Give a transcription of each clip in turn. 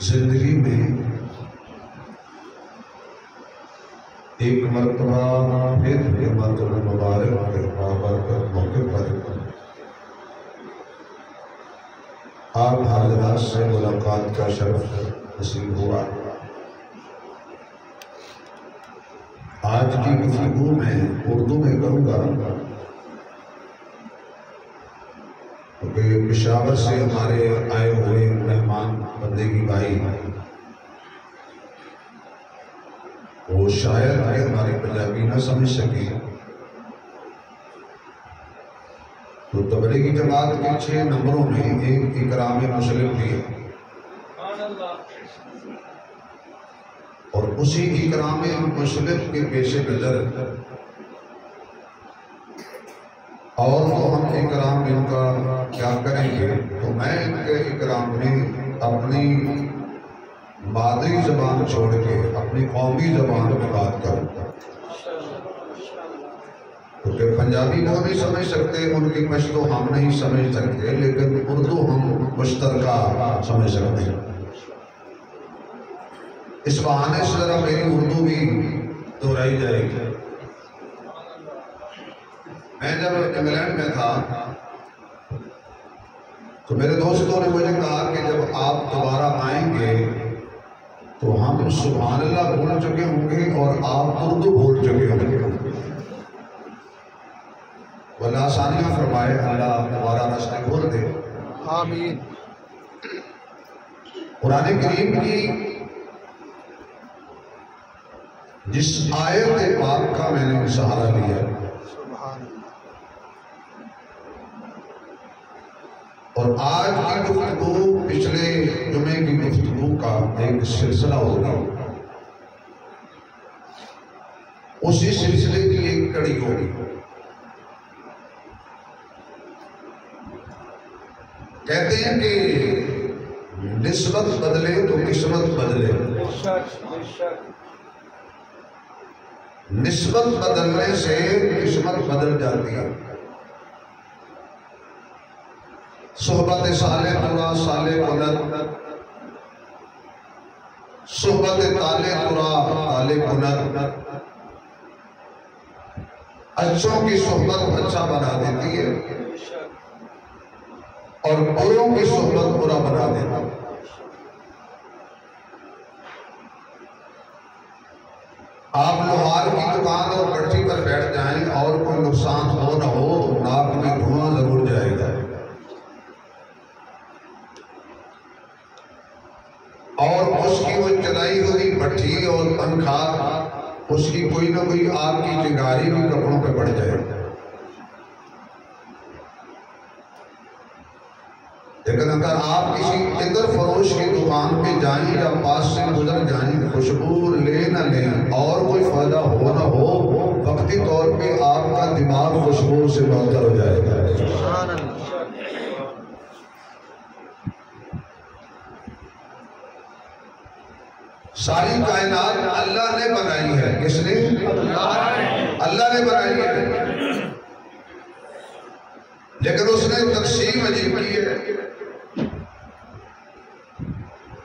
زندگی میں ایک مرتبہ پھر حرمت المبارک کے بابرکت موقع پر آپ حضرات سے ملاقات کا شرف نصیب ہوا۔ آج کی گفتگو میں اردو میں کروں گا کیونکہ پشاور سے ہمارے آئے ہوئے مہمان بندگی بھائی وہ شاید ہماری پنجابی نہ سمجھ سکے، تو تبلیغی جماعت کے 6 نمبروں میں ایک اکرام مسلم بھی ہے، اور اسی اکرام مسلم کے پیش نظر اور تو ہم اکرام ان کا کیا کریں گے، تو میں ان کے اکرام میں اپنی مادری زبان چھوڑ کے اپنی قومی زبان میں بات کروں گا، کیونکہ پنجابی وہ نہیں سمجھ سکتے، ان کی پشتو ہم نہیں سمجھ سکتے، لیکن اردو ہم مشترکہ سمجھ سکتے ہیں۔ اس بہانے سے ذرا میری اردو بھی دہرائی جائے گی۔ میں جب انگلینڈ میں تھا تو میرے دوستوں نے مجھے کہا کہ جب آپ دوبارہ آئیں گے تو ہم سبحان اللہ بول چکے ہوں گے اور آپ اردو بول چکے ہوں گے، واللہ آسانیاں فرمائے، اللہ دوبارہ راستے کھول دے، آمین۔ قرآن کریم کی جس آیت پاک کا میں نے سہارا لیا اور آج کی گفتگو پچھلے جمعے کی گفتگو کا ایک سلسلہ ہوگا، اسی سلسلے کی ایک کڑی ہوگی۔ کہتے ہیں کہ نسبت بدلے تو قسمت بدلے، نسبت بدلنے سے قسمت بدل جاتی ہے۔ صحبت صالح ترا صالح کند، صحبت طالع ترا طالع کند، اچھوں کی صحبت اچھا بنا دیتی ہے اور بروں کی صحبت برا بنا دیتی ہے۔ آپ لوہار کی دکان اور بھٹی پر بیٹھ جائیں اور کوئی نقصان ہو نہ ہو، ناک میں دھواں ضرور جائے گا، اور اس کی وہ چلائی ہوئی بھٹی اور پنکھا، اس کی کوئی نہ کوئی آگ کی چنگاری بھی کپڑوں پہ پڑ جائے گا۔ لیکن اگر آپ کسی عطر فروش کی دکان پہ جائیں یا پاس سے گزر جائیں، خوشبو لے نہ لیں اور کوئی فائدہ ہو نہ ہو، وقتی طور پہ آپ کا دماغ خوشبو سے معطر ہو جائے گا۔ ساری کائنات اللہ نے بنائی ہے، کس نے؟ اللہ نے بنائی ہے، لیکن اس نے تقسیم عجیب کی ہے۔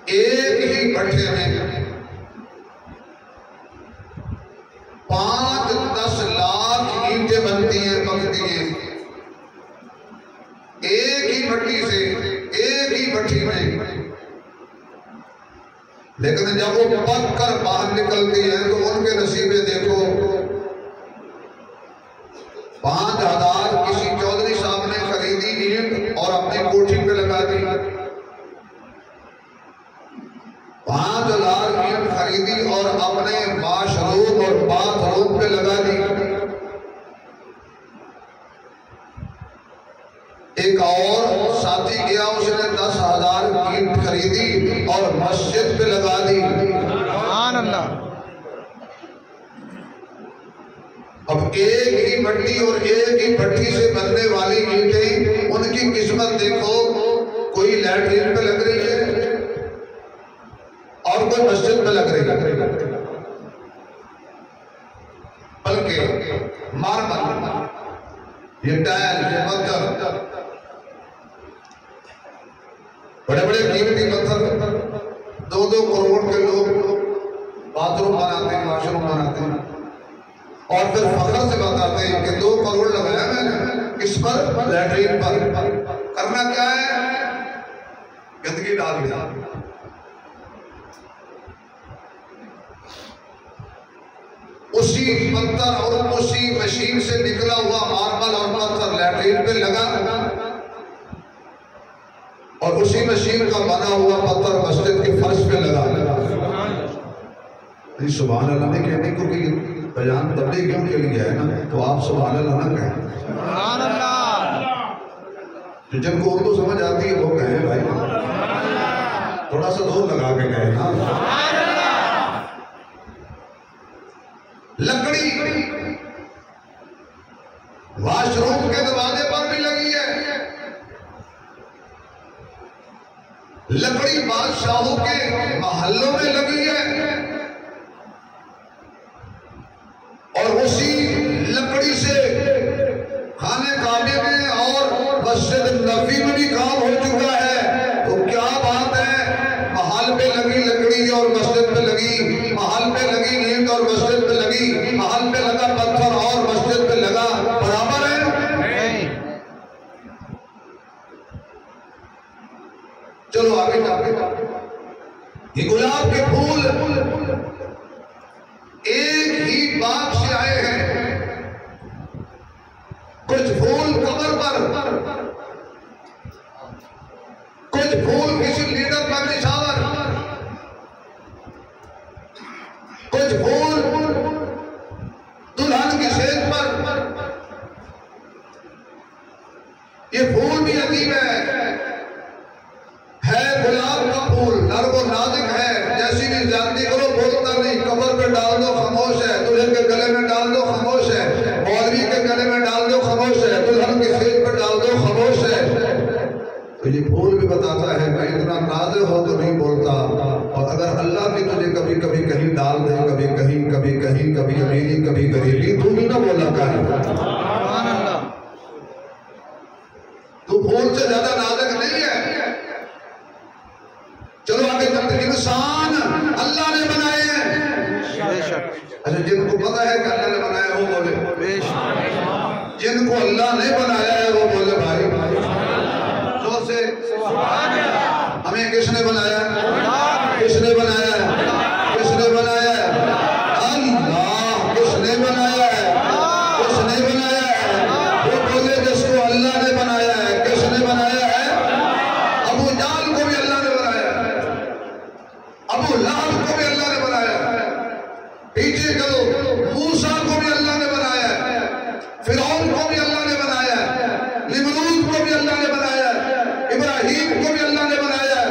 ایک ہی بھٹے میں 5-10 لاکھ اینٹیں بنتی ہیں، پکتی ہیں، ایک ہی بھٹی سے، ایک ہی بھٹی میں، لیکن جب وہ پک کر باہر نکلتی ہیں تو ان کے نصیبے دیکھو۔ 5000 کسی چودھری صاحب نے خریدی اینٹ اور اپنی کوٹھی پہ لگا دی، 5000 اینٹ خریدی اور اپنے واش روم اور باتھ روم پہ لگا دی۔ ایک اور ساتھی گیا، اس نے 10,000 اینٹ خریدی اور مسجد پہ لگا دی۔ سبحان اللہ۔ اب ایک ہی مٹی اور ایک ہی بھٹی سے بننے والی اینٹیں، ان کی قسمت دیکھو، کوئی لیٹرین پہ لگ رہی ہے اور کوئی مسجد پہ لگ رہی ہے، بلکہ ماربل، یہ ٹائل، یہ پتھر، بڑے بڑے قیمتی پتھر 2 2-2 کروڑ کے لوگ باتھ روم بناتے ہیں، واش روم بناتے ہیں، اور پھر فخر سے بتاتے ہیں کہ 2 کروڑ لگایا میں نے اس پر، لیٹرین پر۔ کرنا کیا ہے؟ گندگی ڈال دیا۔ اسی پتھر اور اسی مشین سے نکلا ہوا ماربل اور پتھر لیٹرین پہ لگا، اور اسی مشین کا بنا ہوا پتھر مسجد کے فرش پہ لگا۔ سبحان اللہ نے کہنے کو کہ بیان تبلیغیوں کے لیے ہے نا، تو آپ سبحان اللہ نہ کہیں۔ سبحان اللہ۔ جن کو اردو سمجھ آتی ہے وہ کہیں بھائی، تھوڑا سا زور لگا کے کہیں نا۔ لکڑی واش روم کے دروازے پر بھی لگی ہے، لکڑی بادشاہوں کے محلوں میں لگی ہے، اور اسی لکڑی سے خانے کعبے میں اور مسجد نبوی میں بھی کام ہو چکا ہے۔ تو کیا بات ہے، محل پہ لگی لکڑی اور مسجد پہ لگی، محل پہ لگی اینٹ اور مسجد پہ لگی، محل پہ لگا پتھر اور مسجد پہ لگا، برابر ہے؟ چلو آگے جاتے۔ یہ گلاب کے پھول ایک ہی باغ سے آئے ہیں، کچھ پھول قبر پر، کچھ پھول کسی لیڈر پر نشاور، کچھ پھول دلہن کی سیج پر۔ یہ پھول بھی عجیب ہے گلاب کا پھول، نرم و نازک ہے، جیسی بھی زیادتی کرو بولتا نہیں، قبر پہ ڈال دو خاموش ہے، دلہن کے گلے میں ڈال دو خاموش ہے، مولوی کے گلے میں ڈال دو خاموش ہے، دلہن کی سیج پہ ڈال دو خاموش ہے۔ تو یہ پھول بھی بتاتا ہے کہ اتنا نازک ہو تو نہیں بولتا، اور اگر اللہ بھی تجھے کبھی کبھی کہیں ڈال دے، کبھی کہیں کبھی کہیں، کبھی امیری کبھی غریبی، تو بھی نہ بولا کہیں۔ تو پھول سے زیادہ نازک نہیں ہے۔ چلو آگے چلتے۔ انسان اللہ نے بنائے ہیں، اچھا جن کو پتا ہے کہ اللہ نے بنایا ہے وہ بولے، جن کو اللہ نے بنایا ہے وہ بولے بھائی زور سے۔ ہمیں کس نے بنایا ہے؟ کس نے بنایا ہے؟ کس نے بنایا ہے؟ اللہ۔ کس نے بنایا ہے؟ کس نے بنایا ہے؟ وہ بولے جس کو اللہ نے بنایا ہے۔ کس نے بنایا ہے؟ ابو جہل کو بھی اللہ نے بنایا ہے، ابو لہب کو بھی اللہ نے بنایا ہے، پیچھے کرو موسیٰ کو بھی اللہ نے بنایا ہے، فرعون کو بھی اللہ نے بنایا ہے، نمرود کو بھی اللہ نے بنایا ہے، ابراہیم کو بھی اللہ نے بنایا ہے،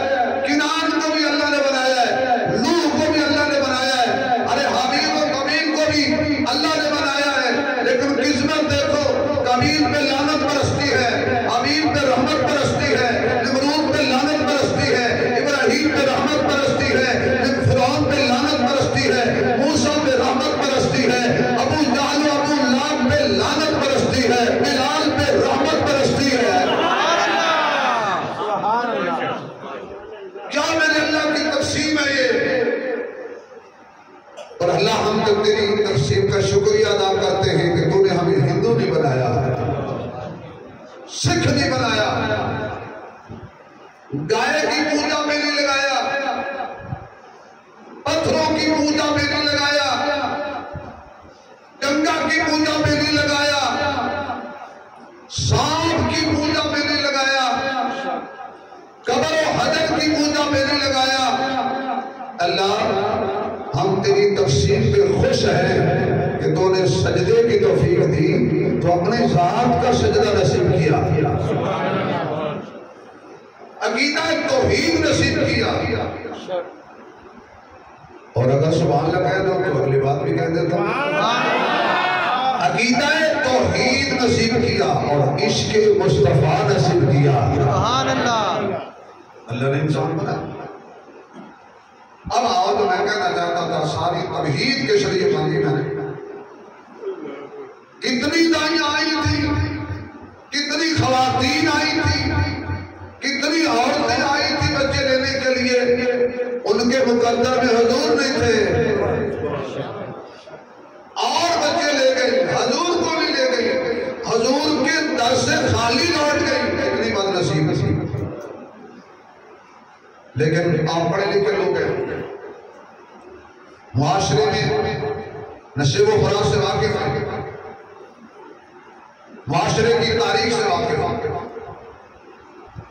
کنعان کو بھی اللہ نے بنایا ہے، نوح کو بھی اللہ نے بنایا ہے، ارے حابیل و قابیل کو بھی اللہ نے بنایا ہے۔ لیکن قسمت دیکھو، قابیل پہ لعنت برستی ہے، حابیل پہ رحمت برستی ہے، نمرود پہ لعنت برستی ہے، ابراہیم پہ رحمت برستی ہے، فرعون پہ لعنت برستی ہے، موسیٰ پہ رحمت برستی ہے، ابو جہل و ابو لہب پہ لعنت برستی ہے، بلال پہ رحمت برستی ہے۔ کیا میرے اللہ کی تقسیم ہے یہ؟ اور اللہ ہم تک تیری تقسیم کا شکریہ ادا کرتے ہیں کہ تو نے ہمیں ہندو نہیں بنایا، سکھ نہیں بنایا، گائے کی پوجا میں نہیں لگایا، پتھروں کی پوجا میں نہیں لگایا، گنگا کی پوجا میں نہیں لگایا، سانپ کی پوجا میں نہیں لگایا، قبر و حجر کی پوجا میں نہیں لگایا۔ اللہ ہم تیری تقسیم پہ خوش ہیں کہ تو نے سجدے کی توفیق دی، تو اپنے ذات کا سجدہ نصیب کیا، عقیدہ توحید نصیب کیا، اور اگر سبحان اللہ کہہ دو تو اگلی بات بھی کہہ دیتا ہوں، عقیدہ توحید نصیب کیا اور عشق مصطفیٰ نصیب کیا۔ سبحان اللہ۔ اللہ نے انسان بنا۔ اب آؤ تو میں کہنا چاہتا تھا ساری توحید کے شریعہ بندی میں نے کتنی دائیاں آئی تھی، کتنی خواتین آئی تھی، کتنی عورتیں آئی تھی بچے لینے کے لیے، ان ان کے مقدر میں حضور نہیں تھے، اور بچے لے گئی، حضور کو بھی لے گئی، حضور کے در سے خالی لوٹ گئی، اتنی بد نصیب تھی۔ لیکن آپ پڑھے لکھے لوگ ہیں، معاشرے میں نشے و فراز سے واقف ہیں، معاشرے کی تاریخ سے واقف ہیں،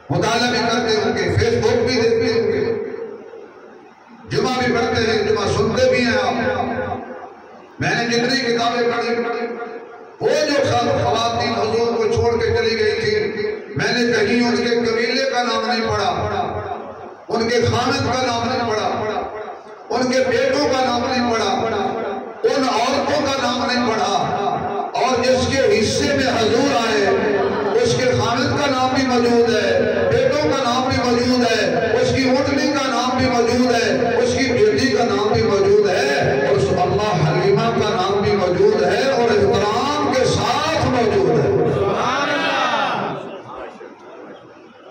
مطالعہ بھی کرتے ہوں گے، فیس بک بھی دیکھتے ہوں گے، جمعہ بھی پڑھتے ہیں، جمعہ سنتے بھی ہیں آپ۔ میں نے جتنی کتابیں پڑھی، وہ جو خواتین حضور کو چھوڑ کے چلی گئی تھی، میں نے کہیں ان کے قبیلے کا نام نہیں پڑھا، ان کے خامد کا نام نہیں پڑھا، ان کے بیٹوں کا نام نہیں پڑھا، ان عورتوں کا نام نہیں پڑھا، اور جس کے حصے میں حضور آئے اس کے خامد کا نام بھی موجود ہے، بیٹوں کا نام بھی موجود ہے، اس کی اونٹنی کا نام بھی موجود ہے، اس کی بیٹی کا نام بھی موجود ہے، اور اللہ حلیمہ کا نام بھی موجود ہے، اور احترام کے ساتھ موجود ہے۔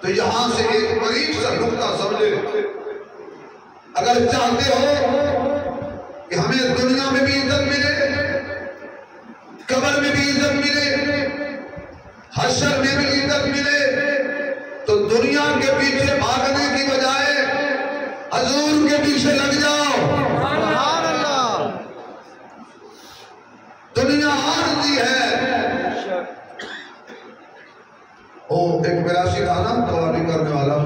تو یہاں سے ایک قریب سا نقطہ سمجھے، اگر چاہتے ہو کہ ہمیں دنیا میں بھی عزت ملے، قبر میں بھی عزت ملے، حشر میں بھی عزت ملے، تو دنیا کے پیچھے بھاگنے کی بجائے حضور کے پیچھے لگ جاؤ۔ سبحان اللہ۔ دنیا عارضی ہے۔ ایک میراثی تھا نا قوالی کرنے والا،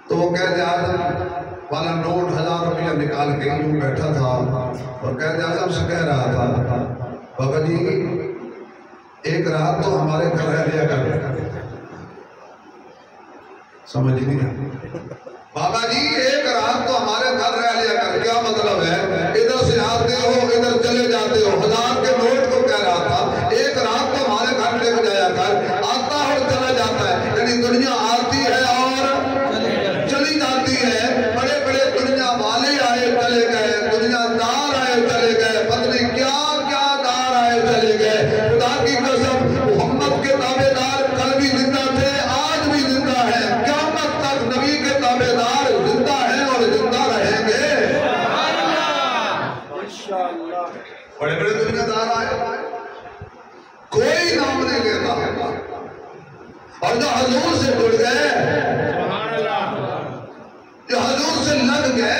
تو وہ قائد اعظم والا نوٹ 1000 روپیہ نکال کے یوں بیٹھا تھا اور قائد اعظم سے کہہ رہا تھا، بابا جی ایک رات تو ہمارے گھر رہ لیا کر۔ سمجھ نہیں، بابا جی ایک رات تو ہمارے گھر رہ لیا کر، کیا مطلب ہے؟ ادھر سے آتے ہو ادھر چلے جاتے ہو، 1000 کے نوٹ کو کہہ رہا تھا ایک رات تو ہمارے گھر لے کے جایا کر، آتا اور چلا جاتا ہے، یعنی دنیا آتی ہے اور چلی جاتی ہے۔ بڑے بڑے دنیا والے آئے چلے گئے، دنیا دار آئے چلے گئے، پتہ نہیں کیا کیا دار آئے چلے گئے۔ خدا کی قسم محمد کے تابع دار کل بھی زندہ تھے، آج بھی زندہ ہے، قیامت تک نبی کے تابع دار زندہ ہیں اور زندہ رہیں گے۔ بڑے بڑے دنیا دار آئے، کوئی نام نہیں لیتا، اور جو حضور سے جڑ گئے، جو حضور سے لگ گئے،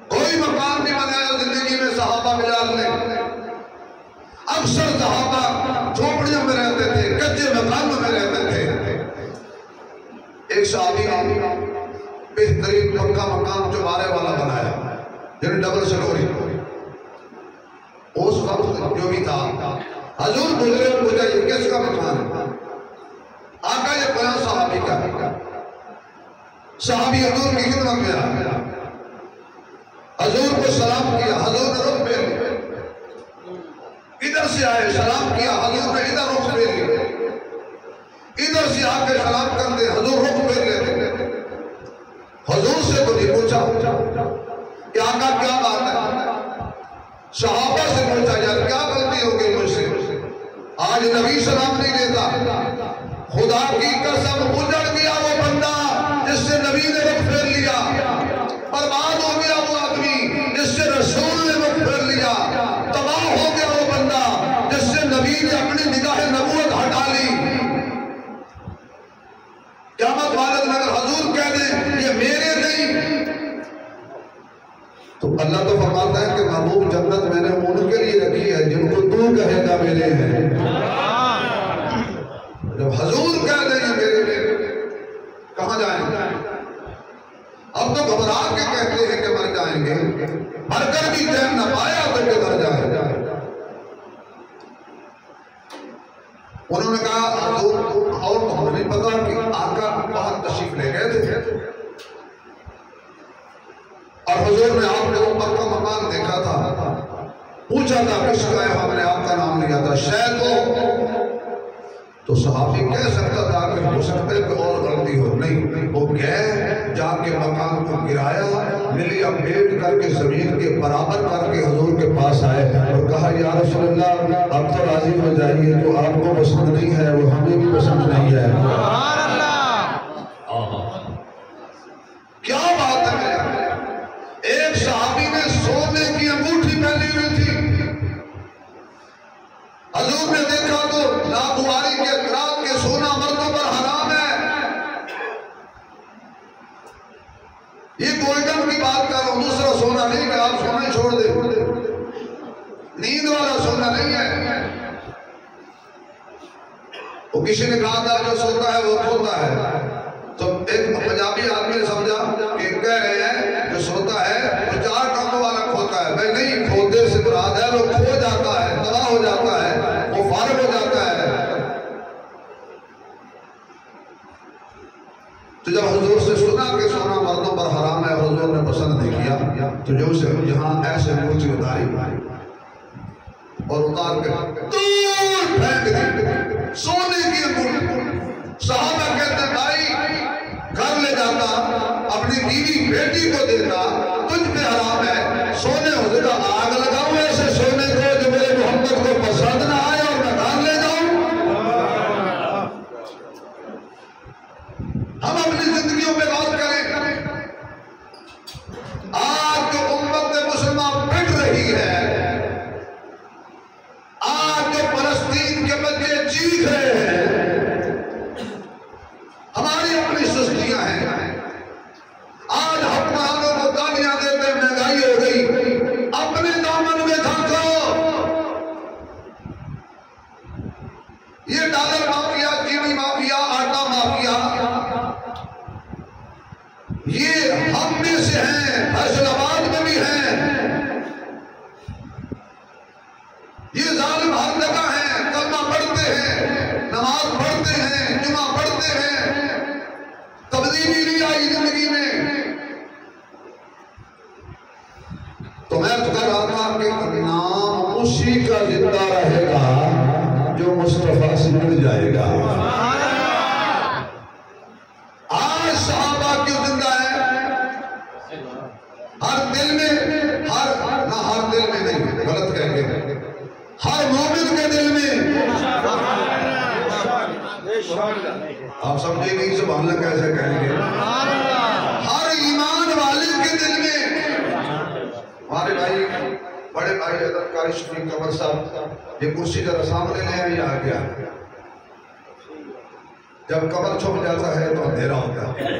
کوئی مقام نہیں بنایا زندگی میں صحابہ بلال نے۔ اکثر صحابہ جھوپڑیوں میں رہتے تھے، کچے مکانوں میں رہتے تھے۔ ایک صحابی بہترین پکا مکان چوبارے والا بنایا، جنہیں ڈبل سٹوری۔ اس وقت جو بھی تھا حضور گزرے اور پوچھا یہ کس کا مکان ہے؟ آقا یہ بیان صحابی کا ہے۔ صحابی حضور کی خدمت میں آیا، حضور کو سلام کیا، حضور نے رخ پھیر لیا، ادھر سے آئے سلام کیا، حضور نے ادھر رخ پھیر لیا، ادھر سے آ کے سلام کرتے حضور رخ پھیر لیتے۔ حضور سے تو نہیں پوچھا کہ آقا کیا بات ہے، صحابہ سے پوچھا یار کیا غلطی ہو گئی مجھ سے، آج نبی سلام نہیں دیتا۔ خدا کی قسم اجڑ گیا وہ بندہ جس سے نبی نے رخ پھیر لیا، برباد ہو گیا وہ آدمی جس سے رسول نے رخ پھیر لیا، تباہ ہو گیا وہ بندہ جس سے نبی نے اپنی نگاہ نبوت ہٹا لی۔ قیامت والے دن اگر حضور کہہ دیں یہ میرے نہیں، تو اللہ تو فرماتا ہے کہ محبوب جنت میں نے ان کے لیے رکھی ہے جن کو تو کہے گا میرے ہیں۔ جب حضور کہہ دیں یہ میرے لیے، کہاں جائیں گے؟ اب تو گھبرا کے کہتے ہیں کہ مر جائیں گے، مر کر بھی چین نہ پایا تو کدھر جائیں گے۔ انہوں نے کہا حضور اور تو ہمیں نہیں پتا کہ آقا باہر تشریف لے گئے تھے، اور حضور نے آپ نے اوپر کا مکان دیکھا تھا، پوچھا تھا کس کا ہے، ہم نے آپ کا نام لیا تھا، شاید وہ تو صحابی کہہ سکتا تھا کہ ہو سکتا ہے کہ اور غلطی ہو، نہیں، وہ گئے جا کے مکان کو گرایا، ملی اپڈیٹ کر کے زمین کے برابر کر کے حضور کے پاس آئے اور کہا یا رسول اللہ آپ تو راضی ہو جائیے، جو آپ کو پسند نہیں ہے وہ ہمیں بھی پسند نہیں ہے۔ سبحان اللہ۔ نیند والا سونا نہیں ہے. وہ کسی نے کہا تھا جو سوتا ہے وہ کھوتا ہے. تو ایک پنجابی آدمی نے سمجھا کہ کہہ رہے ہیں جو سوتا ہے وہ 4 کاموں والا کھوتا ہے. بھائی نہیں، کھوتے سے مراد ہے وہ کھو جاتا ہے، تباہ ہو جاتا ہے، وہ فارغ ہو جاتا ہے. تو جب حضور سے سنا کہ سونا مردوں پر حرام ہے، حضور نے پسند نہیں کیا، تو جو سے جہاں ایسے انگوٹھی اتاری اور اتار کے دور پھینک دی سونے کی انگوٹھی. صحابہ کہتے ہیں بھائی گھر لے جاتا، اپنی بیوی بیٹی کو دیتا، تجھ پہ حرام ہے. سونے ہو جاتا آگ لگاؤں ایسے سونے کو جو میرے محمد کو پسند نہ آئے اور میں گھر لے جاؤں. ہم اپنی زندگیوں پہ غور کریں. آج جو امت مسلمہ پٹ رہی ہے، آج جو فلسطین کے بچے چیخ رہے ہیں، ہماری اپنی سستیاں ہیں. آج حکمرانوں کو گالیاں دیتے مہنگائی ہو گئی. اپنے دامن میں جھانکو. یہ ڈالر مافیا، چینی مافیا، آٹا مافیا، یہ ہم میں سے ہیں، فیصل آباد میں بھی ہیں. یہ ظالم ہر جگہ ہیں. کلمہ پڑھتے ہیں، نماز پڑھتے ہیں، جمعہ پڑھتے ہیں، تبدیلی نہیں آئی زندگی میں. تو میں کہہ رہا تھا کہ نام اسی کا زندہ رہے گا جو مصطفیٰ سے مل جائے گا. آج صحابہ کیوں زندہ ہے؟ ہر دل میں، ہر دل میں نہیں، غلط کہیں گے، ہر مومن کے دل میں. آپ سمجھے نہیں سبحان اللہ کیسے کہیں گے؟ ہر ایمان والے کے دل میں. ہمارے بھائی، بڑے بھائی حضرت قاری شفیق قمر صاحب یہ کرسی ذرا سامنے لے آئے یا آگے آگے. جب قبر چھپ جاتا ہے تو اندھیرا ہوتا ہے.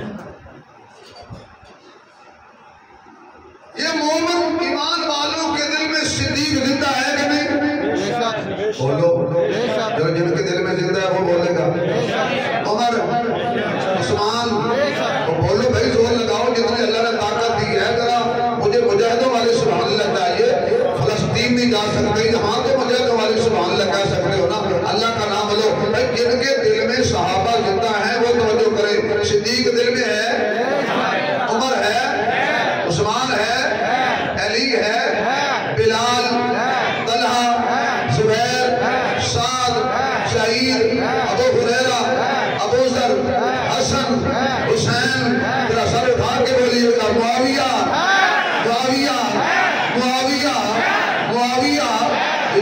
یہ مومن ایمان والوں کے دل میں صدیق زندہ ہے کہ نہیں؟ بولو، جو جن کے دل میں زندہ ہے وہ بولے گا. عمر، عثمان، وہ بولو بھائی، زور لگاؤ جتنے اللہ نے طاقت دی ہے. ذرا مجھے مجاہدوں والے سبحان اللہ چاہیے. فلسطین نہیں جا سکتے، یہاں تو مجاہدوں والے سبحان اللہ کہہ سکتے ہو نا. اللہ کا نام لو بھائی. جن کے دل میں صحابہ زندہ ہیں وہ توجہ کرے. صدیق دل میں ہے، عمر ہے، عثمان ہے، علی ہے، بلال، طلحہ، زبیر، سعد، سعید، ابو ہریرہ، ابو ذر، حسن، حسین. ذرا سر اٹھا کے بولیے گا معاویہ، معاویہ، معاویہ، معاویہ.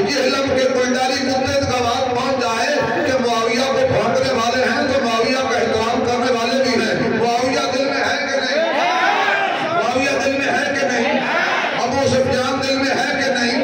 جہلم کے پنڈاری کتے کا بات پہنچ جائے کہ معاویہ کو بھونکنے والے ہیں تو معاویہ کا احترام کرنے والے بھی ہیں. معاویہ دل میں ہے کہ نہیں؟ معاویہ دل میں ہے کہ نہیں؟ ابو سفیان دل میں ہے کہ نہیں؟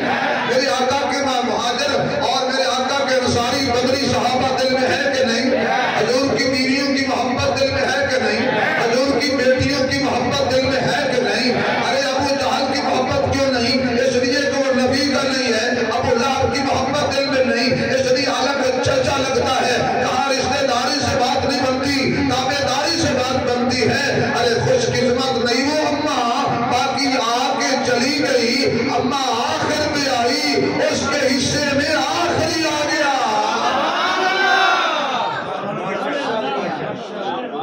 میرے آقا کے مہاجر اور میرے آقا کے انصاری بدری صحابہ دل میں ہے کہ نہیں؟ حضور کی بیویوں کی محبت دل میں ہے کہ نہیں؟ حضور کی بیٹیوں کی محبت دل میں ہے کہ نہیں؟ ارے ابو جہل کی محبت کیوں نہیں؟ اس لیے کہ وہ نبی کا نہیں ہے. ابو لہب کی محبت دل میں نہیں، اس لیے حالانکہ چچا لگتا ہے. کہاں رشتہ داری سے بات نہیں بنتی، تابع داری سے بات بنتی ہے. ارے خوش قسمت نہیں وہ اماں، باقی آ کے چلی گئی. اماں آخر میں آئی، اس کے حصے میں آخری آ گیا.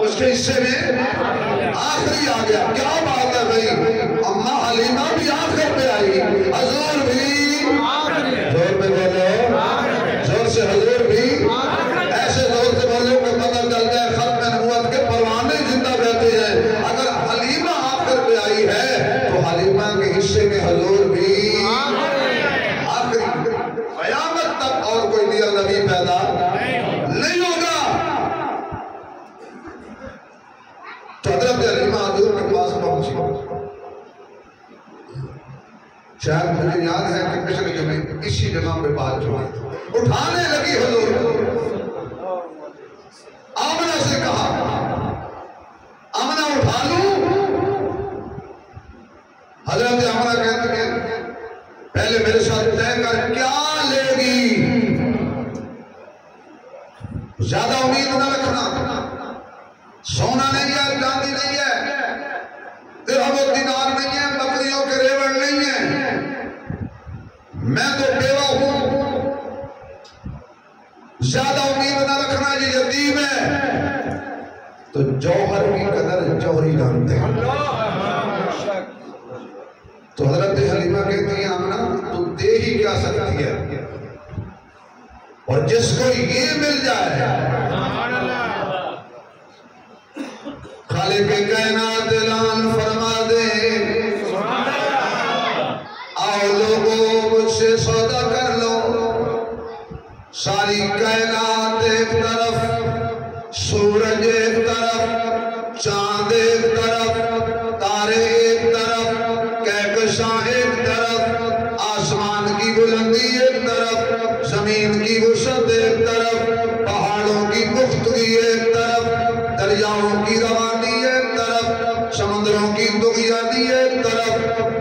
اس کے حصے میں آخری آ گیا. کیا بات ہے بھائی. اماں حلیمہ بھی آخر پہ آئی، حضور بھی زور پہ بولو، زور سے حضور بھی ایسے زور سے بولو کہ پتہ چل جائے ختم نبوت کے پروانے زندہ رہتے ہیں. اگر حلیمہ آخر پہ آئی ہے تو حلیمہ کے حصے میں حضور بھی آخری. قیامت تک اور کوئی نیر نبی پیدا نہیں ہوگا. تو حضرت حلیمہ حضور کے پاس پہنچی. شاید مجھے یاد ہے کہ پچھلے جمعے اسی جگہ پہ بات جو ہے اٹھانے لگی حضور. آمنہ سے کہا آمنہ اٹھا لوں. حضرت آمنہ کہتے ہیں پہلے میرے ساتھ طے کر کیا لے گی. زیادہ امید نہ رکھنا. سونا نہیں ہے، چاندی نہیں ہے، درہم و دینار نہیں ہے، بکریوں کے ریوڑ نہیں ہے. میں تو بیوہ ہوں. زیادہ امید نہ رکھنا. یہ یتیم ہے. تو جوہر کی قدر جوہری جانتے ہیں. تو حضرت حلیمہ کہتی ہیں آمنہ تو دے ہی کیا سکتی ہے، اور جس کو یہ مل جائے خالق کائنات اعلان فرما دے آؤ لوگوں مجھ سے سودا کر لو. ساری کائنات ایک طرف، سورج ایک طرف، چاند ایک طرف، تارے ایک طرف، کہکشاں ایک طرف، آسمان کی بلندی ایک طرف، زمین کی وسعت ایک طرف، پہاڑوں کی گفتگی ایک طرف، دریاؤں کی روانی ایک طرف، سمندروں کی دغیانی ایک طرف،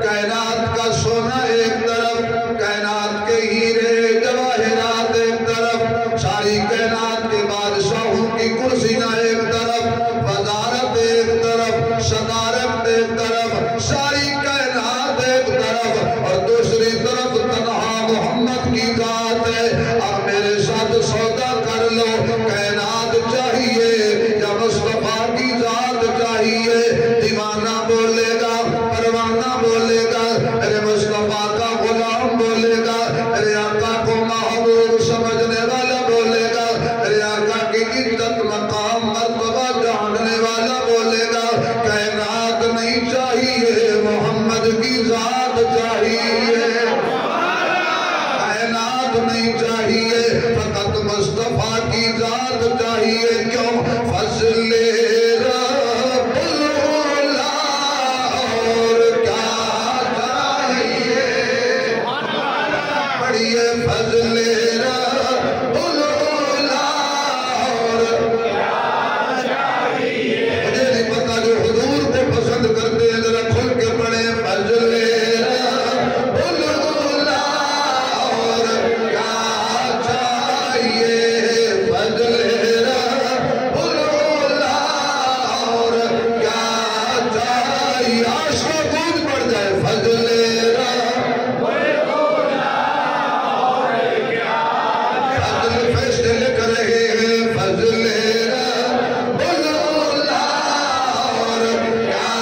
کائنات کا سونا ایک طرف، کائنات کے ہیرے جواہرات ایک طرف، ساری کائنات کے بادشاہوں کی کرسیاں ایک طرف، وزارت ایک طرف، صدارت ایک طرف، ساری کائنات ایک طرف، اور دوسری طرف تنہا محمد کی ذات ہے. اب میرے ساتھ سودا کر لو. کائنات چاہیے یا مصطفیٰ کی ذات چاہیے؟ دیوانہ بولے گا، پروانہ بولے گا، میرے مصطفیٰ کا غلام بولے گا، میرے آقا کو محبوب سمجھنے والا بولے گا، میرے آقا کی عزت مقام مرتبہ جاننے والا بولے گا. کائنات نہیں چاہیے، محمد کی ذات چاہیے. کائنات نہیں چاہیے، فقط مصطفیٰ کی ذات چاہیے. کیوں؟ فضل رب العلا اور کیا چاہیے. پڑھیے فضل رب العلا اور کیا چاہیے. مجھے نہیں پتا جو حضور کو پسند کرتے ہیں، ذرا کھل کے پڑھیں فضل رب العلا اور کیا چاہیے. فضل رب العلا اور کیا چاہیے. عاشق خود پڑھ جائے فضل رب العلا اور کیا چاہیے. فضل فیصلے لکھ رہے ہیں فضل رب العلا اور کیا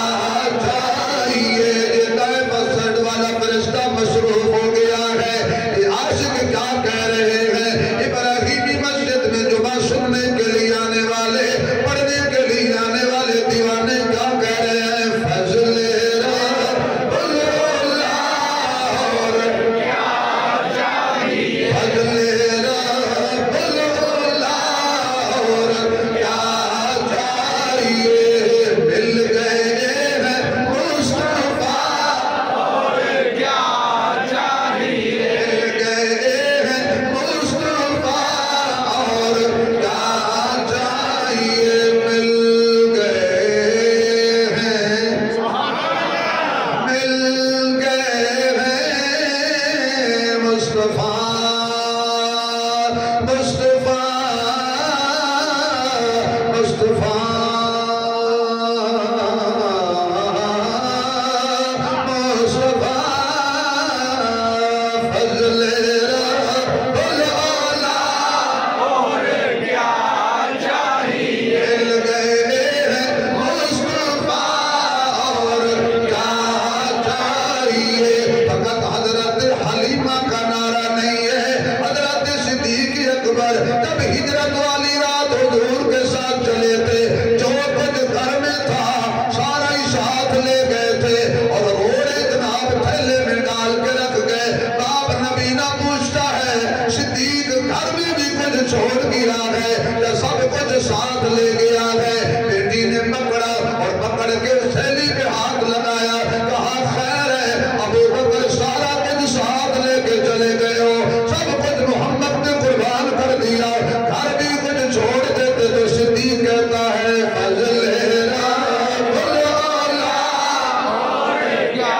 چاہیے. یہ دائیں بسٹ والا فرشتہ مصروف ہو گیا ہے. یہ عاشق کیا کہہ رہے ہیں؟ ابراہیمی مسجد میں جمعہ سننے کے لیے آنے والے، پڑھنے کے لیے آنے والے دیوانے کیا کہہ رہے ہیں؟ فضل رب العلا اور کیا چاہیے. فضل رب العلا اور کیا چاہیے. مل گئے ہیں مصطفیٰ اور کیا چاہیے. مل گئے ہیں مصطفیٰ اور کیا چاہیے. مل گئے ہیں، مل گئے ہیں مصطفیٰ. مصطفیٰ مصطفیٰ مصطفیٰ. فضل رب العلا اور کیا چاہیے. مل گئے ہیں مصطفیٰ اور کیا چاہیے. فقط حضرت حلیمہ کا نعرہ نہیں ہے، حضرت صدیق اکبر جب ہجرت والی رات حضور کے ساتھ چلے تھے، جو کچھ گھر میں تھا سارا ہی ساتھ لے گئے تھے، اور گھوڑے جناب تھیلے میں ڈال کے رکھ گئے. باپ نبینہ پوچھتا ہے صدیق گھر میں بھی کچھ چھوڑ گیا ہے یا سب کچھ ساتھ لے گیا ہے؟ بیٹی نے پکڑا اور پکڑ کے تھیلی پہ ہاتھ لگایا، کہا خیر ہے ابو بکر سارا کچھ ساتھ لے کے چلے گئے ہو، سب کچھ محمد نے قربان کر دیا، گھر بھی کچھ چھوڑ دیتے. تو صدیق کہتا ہے فضل رب العلا اور کیا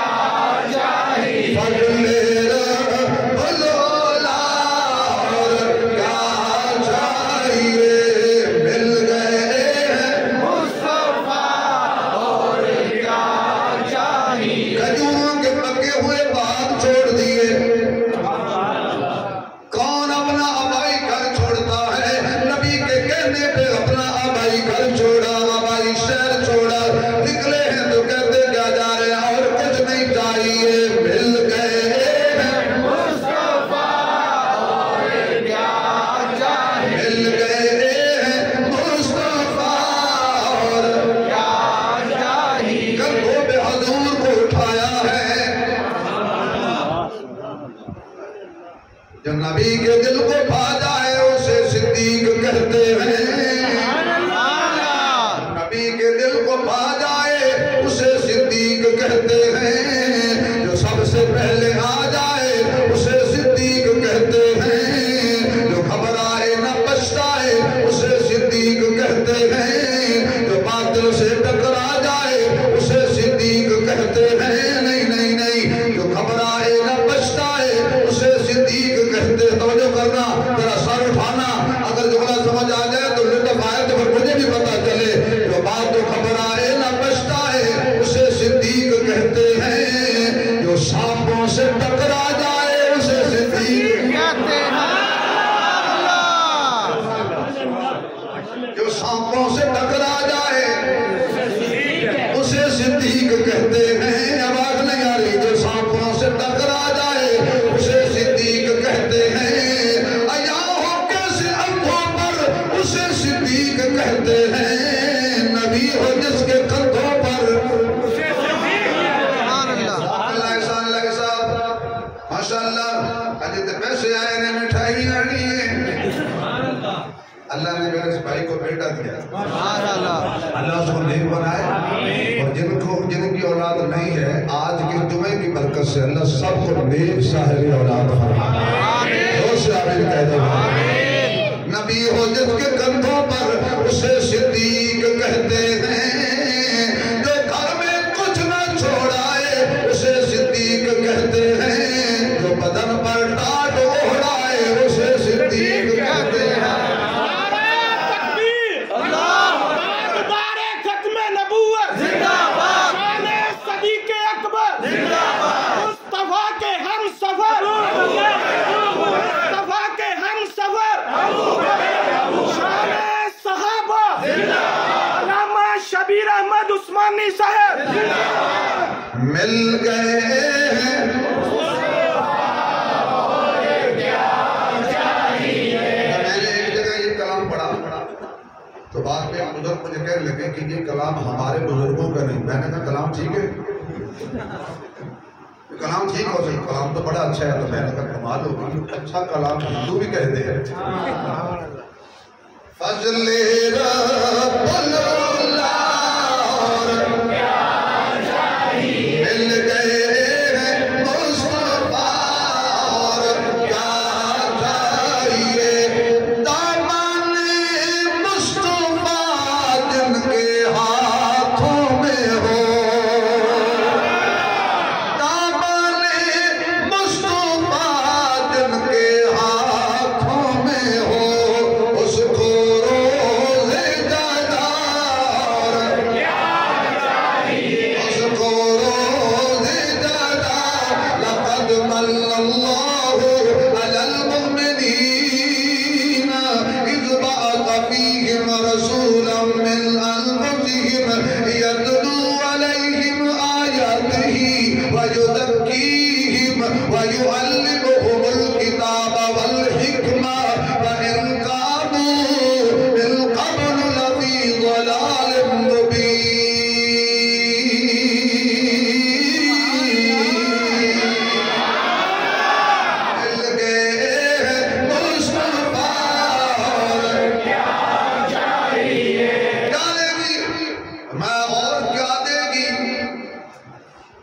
چاہیے. فضل رب جو نبی کے دل کو پا جائے اسے صدیق کہتے ہیں، نبی کے دل کو پا جائے اسے صدیق کہتے ہیں، جو سب سے پہلے آ جائے اسے صدیق کہتے ہیں، جو گھبرائے نہ پچھتائے اسے صدیق کہتے ہیں، جو باطل سے ٹکرا جائے اسے صدیق کہتے ہیں، نہیں نہیں نہیں، جو گھبرائے نہ پچھتائے اسے صدیق کہتے ہیں۔ توجہ کرنا، ذرا سر اٹھانا، اگر جملہ سمجھ آ جائے تو لطف آئے تو پھر مجھے بھی پتا چلے۔ جو بات تو گھبرائے نہ پچھتائے اسے صدیق کہتے ہیں، جو سانپوں سے ٹکرا جائے اسے صدیق کہتے ہیں، جو سانپوں سے ٹکرا جائے اسے صدیق کہتے ہیں۔ آواز نہیں آ رہی، جو سانپوں سے ٹکرا جائے اسے صدیق کہتے ہیں۔ عیاہوں کیسے انکھوں پر اسے صدیق کہتے ہیں، نبی ہو جس کے کندھوں پر اسے صدیق اللہ احسان اللہ صاحب ماشاءاللہ اجے تے پیسے آئے نے مٹھائی آنی ہے۔ اللہ نے میرے اس بھائی کو بیٹا دیا، اللہ اس کو نیک بنائے، اور جن کی اولاد نہیں ہے آج کے جمعے کی برکت سے اللہ سب کو نیک صاحب اولاد فرمائے۔ دو سے آمین کہہ دو۔ نبی ہو جس کے کندھوں پر اسے صدیق کہتے ہیں، جو گھر میں کچھ نہ چھوڑائے اسے صدیق کہتے ہیں، جو بدن پر ٹاٹ اوڑھائے اسے صدیق کہتے ہیں۔ شبیر احمد عثمانی صاحب مل گئے ہیں، میں نے ایک جگہ یہ کلام پڑھا تو بعد میں بزرگ مجھے کہنے لگے کہ یہ کلام ہمارے بزرگوں کا نہیں۔ میں نے کہا کلام ٹھیک ہے، کلام ٹھیک ہو سکتا، کلام تو بڑا اچھا ہے۔ تو میں نے کہا کمال ہوگی، اچھا کلام ہندو بھی کہتے ہیں۔ فضل رب اللہ مل گئے ہیں مصطفیٰ، اور کیا چاہیے، دامن مصطفیٰ جن کے ہاتھوں میں ہو، دامن مصطفیٰ جن کے ہاتھوں میں ہو، اس کو روزے جادار اس کو روزے جادار لقد من اللہ علی المؤمنین اذ بعث فیہم رسولا من انفسہم یتلو علیہم آیاتہ ویزکیہم ویعلمہم الکتاب والحکمہ وإن كانوا من قبل لفی ضلال مبین۔ مل گئے ہیں مصطفیٰ، اور کیا چاہیے، کیا دے گی میں اور کیا دے گی،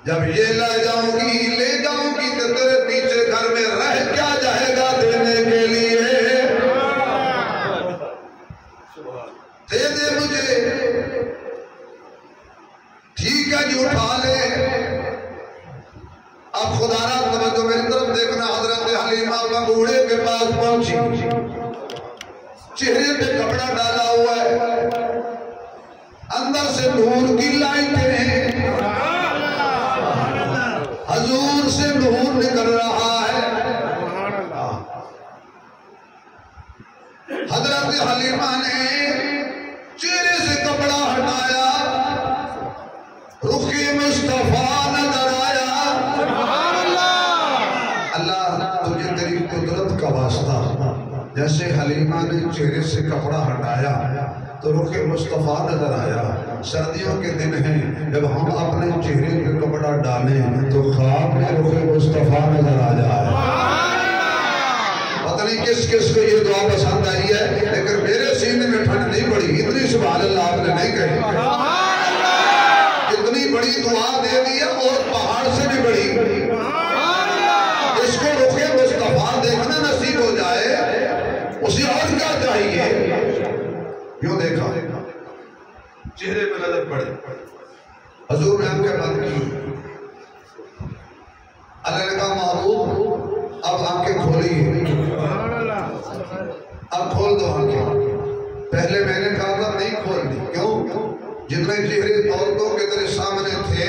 جب یہ لے جاؤں گی تو تیرے پیچھے گھر میں رہ کیا جائے گا دینے کے لیے، دے دے مجھے، ٹھیک ہے جی اٹھا لے۔ اب خدا را توجہ میری طرف دیکھنا، حضرت حلیمہ بوڑھے کے پاس پہنچی، چہرے پہ کپڑا ڈالا ہوا ہے، اندر سے نور کی لائٹیں ہیں، حضور سے نور نکل رہا ہے۔ حضرت حلیمہ نے چہرے سے کپڑا ہٹایا، رخ مصطفیٰ نظر آیا۔ اللہ تجھے تیری قدرت کا واسطہ، جیسے حلیمہ نے چہرے سے کپڑا ہٹایا تو رخ مصطفیٰ نظر آیا۔ سردیوں کے دن ہیں، جب ہم اپنے چہرے پہ کپڑا ڈالیں تو خواب میں رخ مصطفیٰ نظر آ جائے۔ یوں دیکھا، چہرے پہ نظر پڑی، حضور نے آنکھیں بند کی، اللہ نے کہا محبوب اب آنکھیں کھولیے، اب کھول دو آنکھیں۔ پہلے میں نے کہا تھا نہیں کھولنی، کیوں؟ جتنے چہرے عورتوں کے تیرے سامنے تھے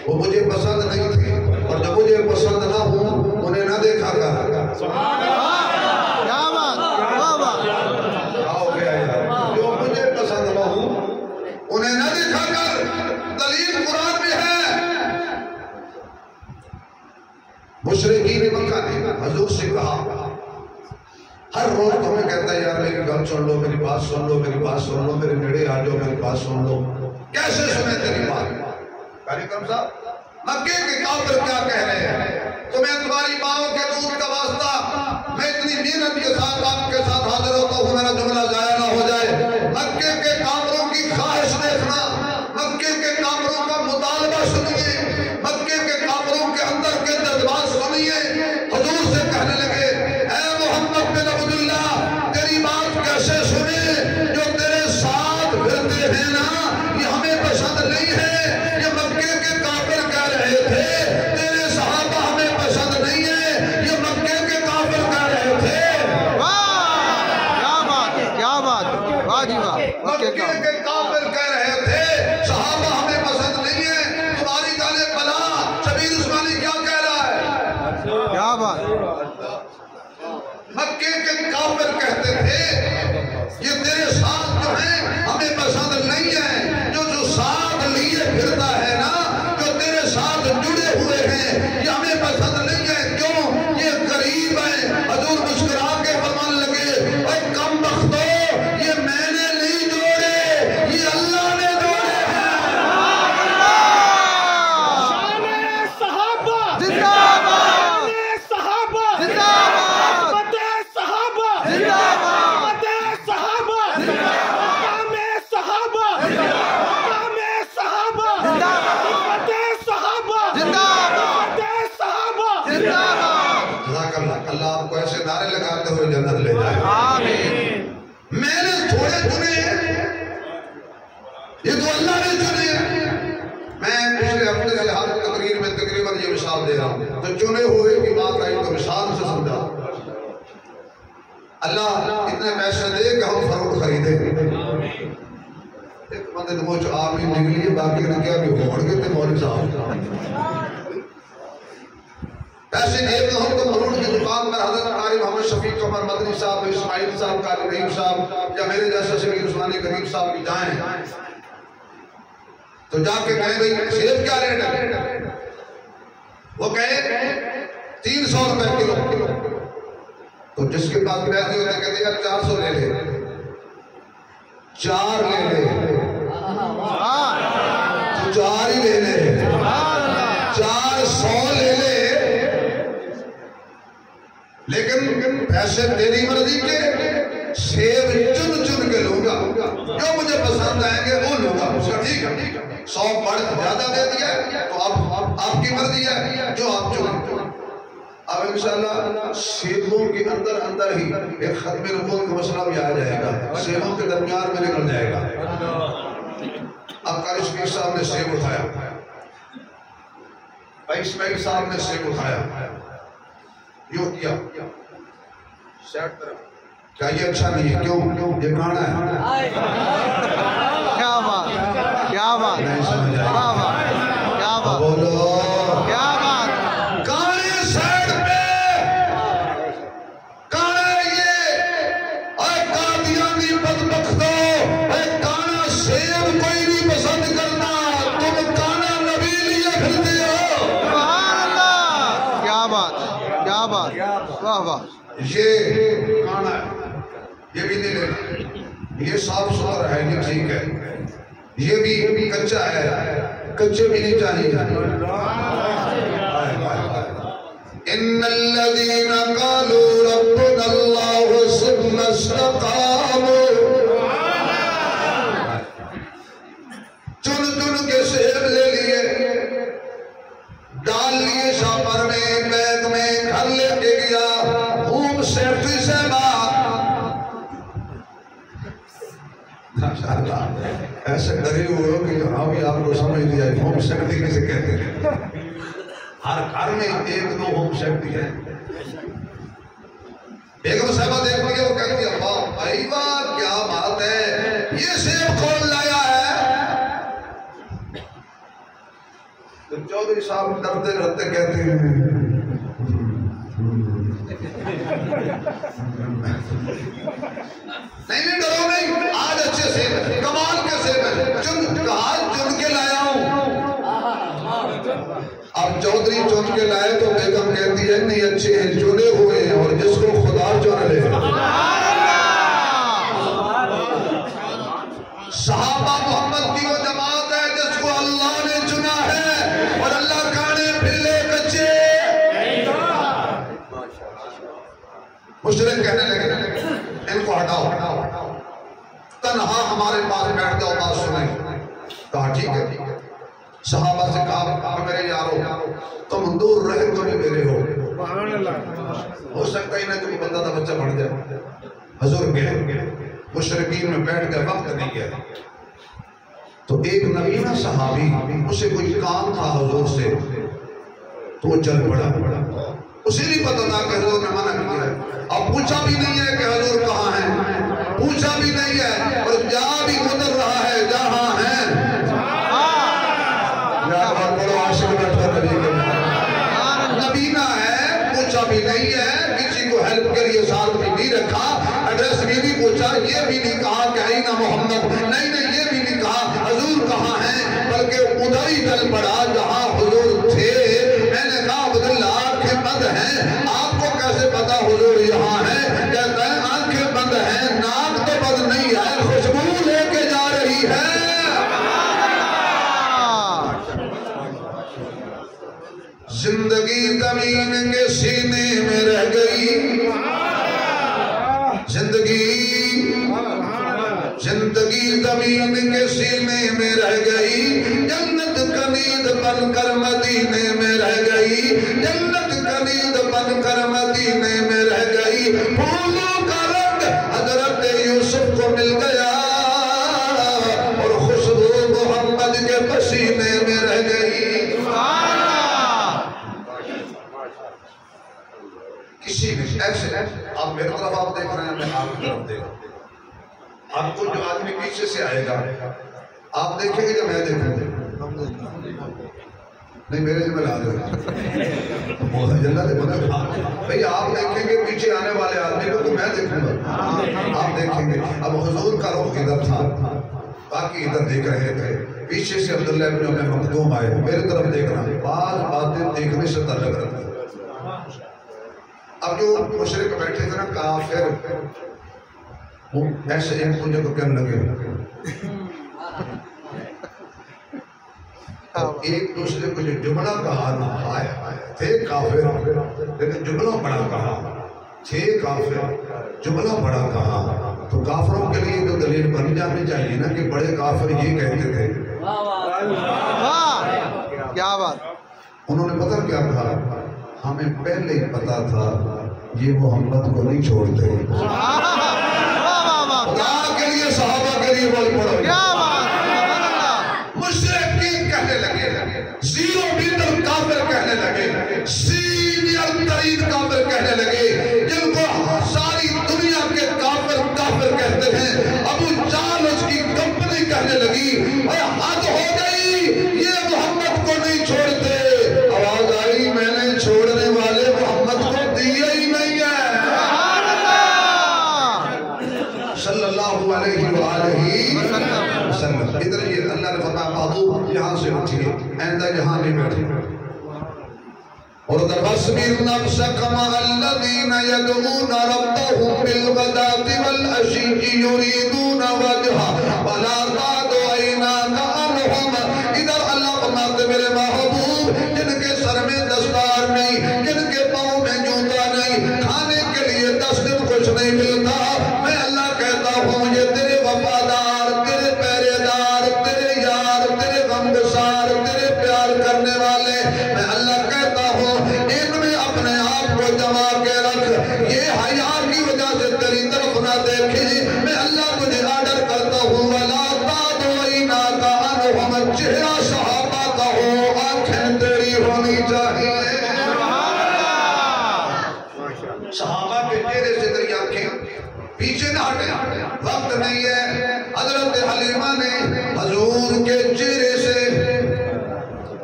وہ مجھے پسند نہیں تھے، اور جب مجھے پسند نہ ہوں انہیں نہ دیکھا کر۔ کیا بات، واہ واہ، کیا ہو گیا یار؟ جو مجھے پسند نہ ہوں انہیں نہ دیکھا کر، دلیل قرآن میں ہے۔ مشرکین مکہ نے حضور سے کہا، ہر روز تمہیں کہتا ہے یار میری گل سن لو، میری بات سن لو، میری بات سن لو، میرے نیڑے آ جاؤ، میری بات سن لو۔ کیسے سنیں تیری بات؟ قاری اکرم صاحب مکے کے کافر کیا کہہ رہے ہیں؟ تمہیں تمہاری ماں کے دودھ کا واسطہ، میں اتنی محنت کے ساتھ آپ کے ساتھ حاضر ہوتا ہوں، میرا جملہ ضائع نہ ہو جائے۔ مکے کے کافروں کی خواہش دیکھنا، مکے کے کافروں کا مطالبہ سنیے، مکے کے کافروں کے اندر کے جذبات سنیے۔ حضور سے کہنے لگے اے محمد بن عبداللہ تیری بات کیسے سنیں، جو تیرے ساتھ پھرتے ہیں نا یہ ہمیں پسند نہیں ہے۔ یہ مکے کے کافر کہہ رہے تھے تیرے صحابہ ہمیں پسند نہیں ہے، یہ مکے کے کافر کہہ رہے تھے۔ کیا بات ہے، کیا بات ہے، واہ جی واہ، مکے کے کافر کہہ رہے تھے صحابہ ہمیں پسند نہیں ہے، تمہاری گالے بلا۔ شبیر عثمانی کیا کہہ رہا ہے؟ کیا بات، مکے کے کافر کہتے تھے یہ تیرے ساتھ جو ہیں ہمیں پسند نہیں ہے، جو ساتھ لیے پھرتا ہے نا، جو تیرے ساتھ جڑے ہوئے ہیں یہ ہمیں پسند نہیں ہے۔ کیوں؟ یہ غریب ہے۔ حضور مسکرا کے فرمانے لگے اے کم بختو، یہ میں نے نہیں جوڑے، یہ اللہ نے جوڑے ہیں۔ شان صحابہ زندہ باد، شان صحابہ زندہ باد، فتح صحابہ زندہ باد، فتح صحابہ مقام صحابہ مقام صحابہ زندہ باد، فتح صحابہ زندہ باد، فتح صحابہ زندہ باد، جزاک اللہ۔ اللہ آپ کو ایسے نعرے لگاتے ہوئے جنت لے جائے۔ آمین۔ میں نے تھوڑے چنے ہیں، یہ تو اللہ نے چنے ہیں۔ میں پچھلے ہفتے سے ہر تقریر میں تقریباً یہ مثال دے رہا ہوں، تو چنے ہوئے کی بات آئی تو مثال سے سمجھا۔ اللہ اتنے پیسے دے کہ ہم فروخت خریدیں۔ ایک بندے تو مجھ آپ ہی نکلی، باقی نے کیا کہ ہوڑ گئے تھے مولوی صاحب۔ پیسے جیب میں ہم تو مروڑ کی دکان پر حضرت قاری محمد شفیق عمر مدنی صاحب، اسماعیل صاحب، قاری رحیم صاحب یا میرے جیسے شبیر عثمانی کریم صاحب کی جائیں تو جا کے کہیں بھئی سیب کیا ریٹ ہے؟ وہ کہے 300 روپے کلو۔ تو جس کے پاس پیسے ہوتے کہتے ہیں 400 لے لے، 4 لے لے، 4 ہی لے لے، 400 لے لے، لیکن پیسے تیری مرضی کے، سیب چن چن کے لوں گا، جو مجھے پسند آئیں گے وہ لوں گا۔ اس کا ٹھیک ہے، 100 بڑھ زیادہ دے دیا تو اب آپ کی مرضی ہے، جو آپ چنیں۔ اب انشاءاللہ سیبوں کے اندر اندر ہی ایک ختم نبوت کا مسئلہ بھی آ جائے گا، سیبوں کے درمیان میں نکل جائے گا۔ اب قاری شفیق صاحب نے سیب اٹھایا، بھائی اسماعیل صاحب نے سیب اٹھایا، یوں کیا سیٹ طرف، کیا یہ اچھا نہیں ہے؟ کیوں؟ یہ کھانا ہے۔ کیا بات، کیا بات، نہیں سمجھ آئی؟ واہ واہ، کیا بات، بولو کیا بات، کانے سیٹ پہ کانا یہ، اے قادیانی بدبختو، اے کانا سیب کوئی نہیں پسند کرنا، تم کانا نبی لیے پھرتے ہو۔ سبحان اللہ، کیا بات، کیا بات، واہ واہ، یہ کانا ہے، یہ بھی نہیں لینا، یہ صاف ستھرا ہے، یہ ٹھیک ہے، یہ بھی کچا ہے، کچے بھی نہیں چاہیے۔ ان الذين قالوا ربنا الله ثم استقاموا، چن چن کے سیب لے لیے، ڈال لیے شاپر میں، بیگ میں، گھر لے کے گیا، ہوم سیفٹی سے بات ایسے ڈرے ہوئے ہو کہ یہاں بھی آپ کو سمجھ لیا ہوم شکتی کسے کہتے ہیں. ہر گھر میں ایک دو ہوم شکتی ہے. بیگم صاحبہ دیکھ لیا وہ کہتی ہے اللہ بھائی واہ کیا بات ہے یہ سیب کون لایا ہے. تو چودھری صاحب ڈرتے ڈرتے کہتے ہیں نہیں ڈرو نہیں آج اچھے سے کمال کے سیب ہے چن کے لایا ہوں. اب چودھری چن کے لائے تو بیگم کہتی ہے نہیں اچھے ہیں چنے ہوئے ہیں اور جس کو خدا چن لے. صحابہ محمد کی وہ جماعت ہے جس کو اللہ نے چنا ہے اور اللہ کانے پھلے کچے. مشرک کہنے لگے ان کو ہٹاؤ تنہا ہمارے پاس بیٹھ جاؤ بات سنیں. کہا ٹھیک ہے. صحابہ سے کہا میرے یارو تم دور رہے تو بھی میرے ہو سکتا ہی نہ کہ بندہ تھا بچہ بڑھ جائے. حضور گئے مشرکین میں بیٹھ گئے وقت نہیں گیا. تو ایک نبینا صحابی اسے کوئی کام تھا حضور سے تو وہ چل پڑا. اسے نہیں پتا تھا کہ حضور نے منع کیا ہے. اب پوچھا بھی نہیں ہے کہ حضور کہاں ہیں پوچھا بھی نہیں ہے اور جا بھی گزر رہا ہے جہاں ہے. نبینا ہے پوچھا بھی نہیں ہے کسی کو ہیلپ کے لیے ساتھ بھی نہیں رکھا ایڈریس بھی نہیں پوچھا یہ بھی نہیں کہا کہ اینا محمد نہیں یہ بھی نہیں کہا حضور کہاں ہیں بلکہ ادھر ہی چل پڑا جہاں حضور تھے. میں نے کہا عبداللہ آنکھیں بند ہیں آپ کو کیسے پتا حضور یہاں ہے. کہتا ہے آنکھیں بند ہیں ناک تو بند نہیں ہے خوشبو لے کے جا رہی ہے. زندگی زمین کے سینے میں رہ گئی زندگی زمین کے سینے میں رہ گئی جنت کا نیند بن کر مدینے میں رہ گئی جنت کا نیند بن کر مدینے میں رہ گئی. پھولوں کا رنگ حضرت یوسف کو مل گیا اور خوشبو محمد کے پسینے میں رہ گئی. کسی بھی ایسے آپ میرے طرف آپ دیکھ رہے ہیں میں آپ کی طرف دیکھ رہا ہوں. آپ کو جو آدمی پیچھے سے آئے گا آپ دیکھیں گے کہ میں دیکھوں گا نہیں میرے ذمہ لا دے بھائی آپ دیکھیں گے پیچھے آنے والے آدمی کو تو میں دیکھوں گا آپ دیکھیں گے. اب حضور کا رخ ادھر تھا باقی ادھر دیکھ رہے تھے. پیچھے سے عبداللہ ابن ام مکتوم آئے میرے طرف دیکھ رہا ہوں. بعض باتیں دیکھنے سے تعلق رکھتے. اب جو مشرک بیٹھے تھے نا کافر وہ ایسے ایک دوسرے کو کہنے لگے ایک دوسرے کو جو جملہ کہا نا ہائے تھے کافر لیکن جملہ بڑا کہا تھے کافر جملہ بڑا کہا. تو کافروں کے لیے تو دلیل بن جانی چاہیے نا کہ بڑے کافر یہ کہتے تھے. کیا بات. انہوں نے پتہ کیا کہا ہمیں پہلے ہی پتا تھا یہ محمد کو نہیں چھوڑتے. خدا کے لیے صحابہ کے لیے بول پڑو. مشرکین کہنے لگے زیرو میٹر کافر کہنے لگے سینئر ترین کافر کہنے لگے جن کو ساری دنیا کے کافر کافر کہتے ہیں. ابو جہل اس کی کمپنی کہنے لگی اور حد ہو گئی یہ محمد کو نہیں چھوڑتے. آواز آئی میں نے چھوڑنے والے محمد کو دیا ہی نہیں ہے. صلی اللہ علیہ وآلہ وسلم. ادھر یہ اللہ نے فرمایا بہادو یہاں سے اٹھیے آئندہ یہاں نہیں بیٹھے. اور وَاصْبِرْ نَفْسَكَ مَعَ الَّذِينَ يَدْعُونَ رَبَّهُمْ بِالْغَدَاةِ وَالْعَشِيِّ يُرِيدُونَ وَجْهَهُ وَلَا تَعْدُ عَيْنَاكَ عَنْهُمْ. ادھر اللہ فرماتے میرے محبوب جن کے سر میں دستار نہیں جن کے پاؤں میں جوتا نہیں کھانے کے لیے 10 دن کچھ نہیں ملتا میں اللہ کہتا ہوں یہ تیرے وفادار تیرے پہرے دار تیرے یار تیرے غمگسار تیرے پیار کرنے والے میں اللہ کہتا ہوں ان میں اپنے آپ کو جما کے رکھ. یہ حیا کی وجہ سے تیری طرف نہ دیکھیں میں اللہ تجھے آرڈر کرتا ہوں صحابہ کے چہرے سے تیری آنکھیں پیچھے نہ ہٹے، وقت نہیں ہے۔ حضرت حلیمہ نے حضور کے چہرے سے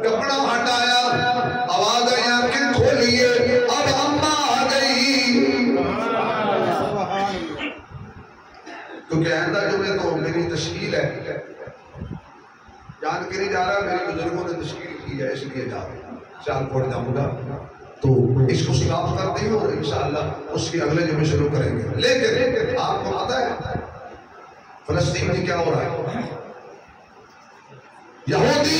کپڑا ہٹایا، آواز آئی آنکھیں کھولیے، اب اماں آ گئی۔ کیونکہ آئندہ جمعے تو میری تشکیل ہے، جان کے نہیں جا رہا، میرے بزرگوں نے تشکیل کی ہے، اس لیے جا رہا ہوں، چار کوٹ جاؤں گا تو اس کو سلاف کر دیں اور انشاءاللہ اس کی اگلے جمعے شروع کریں گے۔ لیکن آپ کو پتہ ہے فلسطین میں کیا ہو رہا ہے؟ یہودی